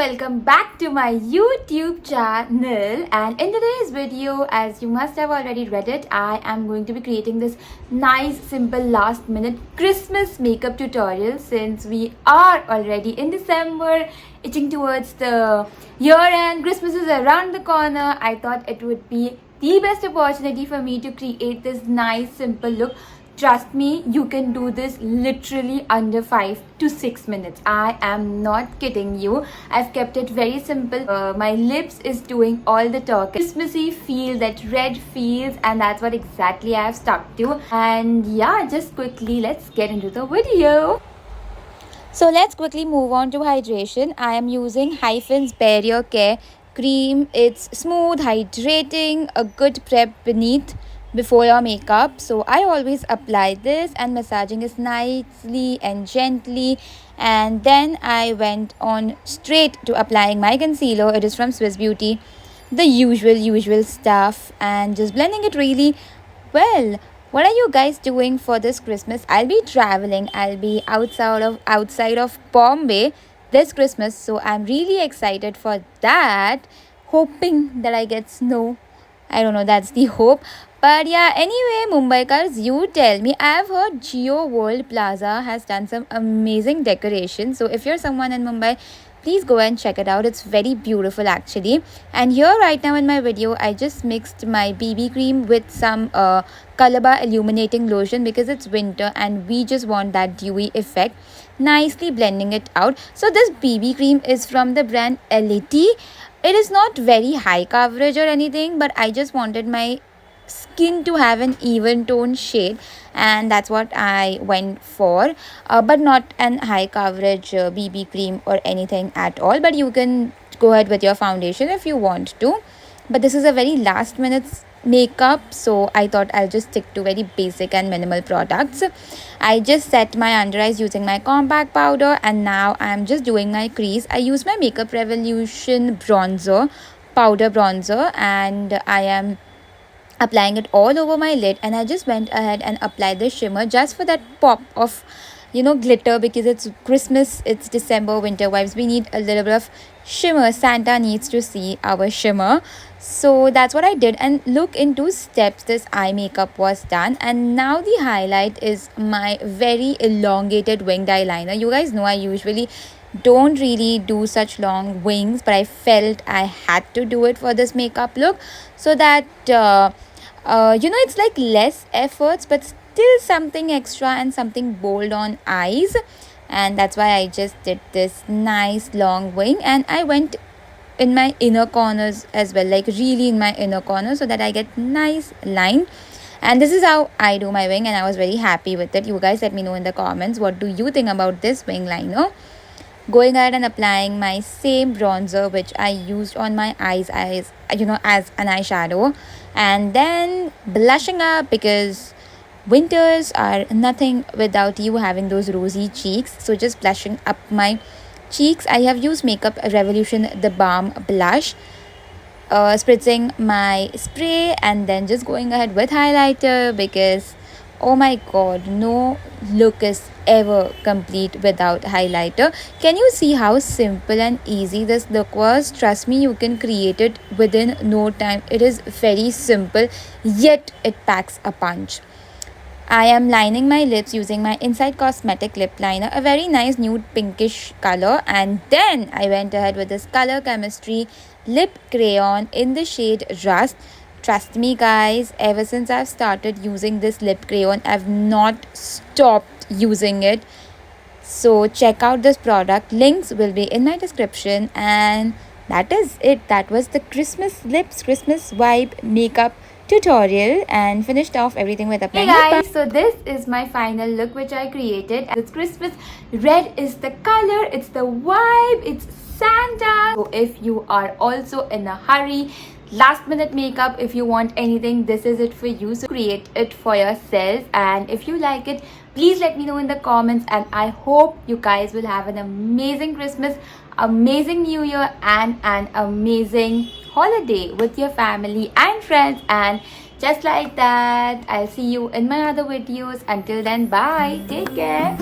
welcome back to my YouTube channel. And in today's video, as you must have already read it, I am going to be creating this nice simple last minute Christmas makeup tutorial. Since we are already in December, itching towards the year end, Christmas is around the corner, I thought it would be the best opportunity for me to create this nice simple look. Trust me, you can do this literally under 5 to 6 minutes. I am not kidding you. I've kept it very simple. My lips is doing all the talk. Christmassy feel, that red feels, and that's what exactly I've stuck to. And yeah, just quickly, let's get into the video. So let's quickly move on to hydration. I am using Hypen's Barrier Care Cream. It's smooth, hydrating, a good prep beneath before your makeup. So I always apply this and massaging it nicely and gently, and then I went on straight to applying my concealer. It is from Swiss Beauty, the usual stuff, and just blending it really well. What are you guys doing for this Christmas? I'll be traveling. I'll be outside of Bombay this Christmas, so I'm really excited for that, hoping that I get snow. I don't know, that's the hope. But yeah, anyway, Mumbaikars, you tell me. I've heard Geo World Plaza has done some amazing decorations. So if you're someone in Mumbai, please go and check it out. It's very beautiful actually. And here right now in my video, I just mixed my BB cream with some Calabar illuminating lotion because it's winter and we just want that dewy effect. Nicely blending it out. So this BB cream is from the brand Elite. It is not very high coverage or anything, but I just wanted my skin to have an even tone shade, and that's what I went for, but not an high coverage BB cream or anything at all. But you can go ahead with your foundation if you want to, but this is a very last minute makeup, so I thought I'll just stick to very basic and minimal products. I just set my under eyes using my compact powder, and now I'm just doing my crease. I use my Makeup Revolution powder bronzer, and I am applying it all over my lid, and I just went ahead and applied the shimmer just for that pop of glitter, because it's Christmas, it's December, winter vibes. We need a little bit of shimmer. Santa needs to see our shimmer. So that's what I did, and look, in 2 steps this eye makeup was done. And now the highlight is my very elongated winged eyeliner. You guys know I usually don't really do such long wings, but I felt I had to do it for this makeup look, so that it's like less efforts but still something extra and something bold on eyes. And that's why I just did this nice long wing, and I went in my inner corners as well, like really in my inner corner, so that I get nice line. And this is how I do my wing, and I was very happy with it. You guys let me know in the comments, what do you think about this wing liner? Going ahead and applying my same bronzer which I used on my eyes as an eyeshadow, and then blushing up, because winters are nothing without you having those rosy cheeks. So just blushing up my cheeks. I have used Makeup Revolution the Balm blush, spritzing my spray, and then just going ahead with highlighter, because oh my god, no look is ever complete without highlighter. Can you see how simple and easy this look was? Trust me, you can create it within no time. It is very simple, yet it packs a punch. I am lining my lips using my Inside Cosmetic lip liner, a very nice nude pinkish color, and then I went ahead with this Color Chemistry lip crayon in the shade Rust. Trust me guys, ever since I've started using this lip crayon, I've not stopped using it. So check out this product. Links will be in my description. And that is it. That was the Christmas lips, Christmas vibe makeup tutorial, and finished off everything with applying lip balm. Hey guys, so this is my final look which I created. It's Christmas. Red is the color, it's the vibe, it's Santa. So if you are also in a hurry, last minute makeup, if you want anything, this is it for you. So create it for yourself, and if you like it, please let me know in the comments. And I hope you guys will have an amazing Christmas, amazing New Year, and an amazing holiday with your family and friends. And just like that, I'll see you in my other videos. Until then, bye, take care.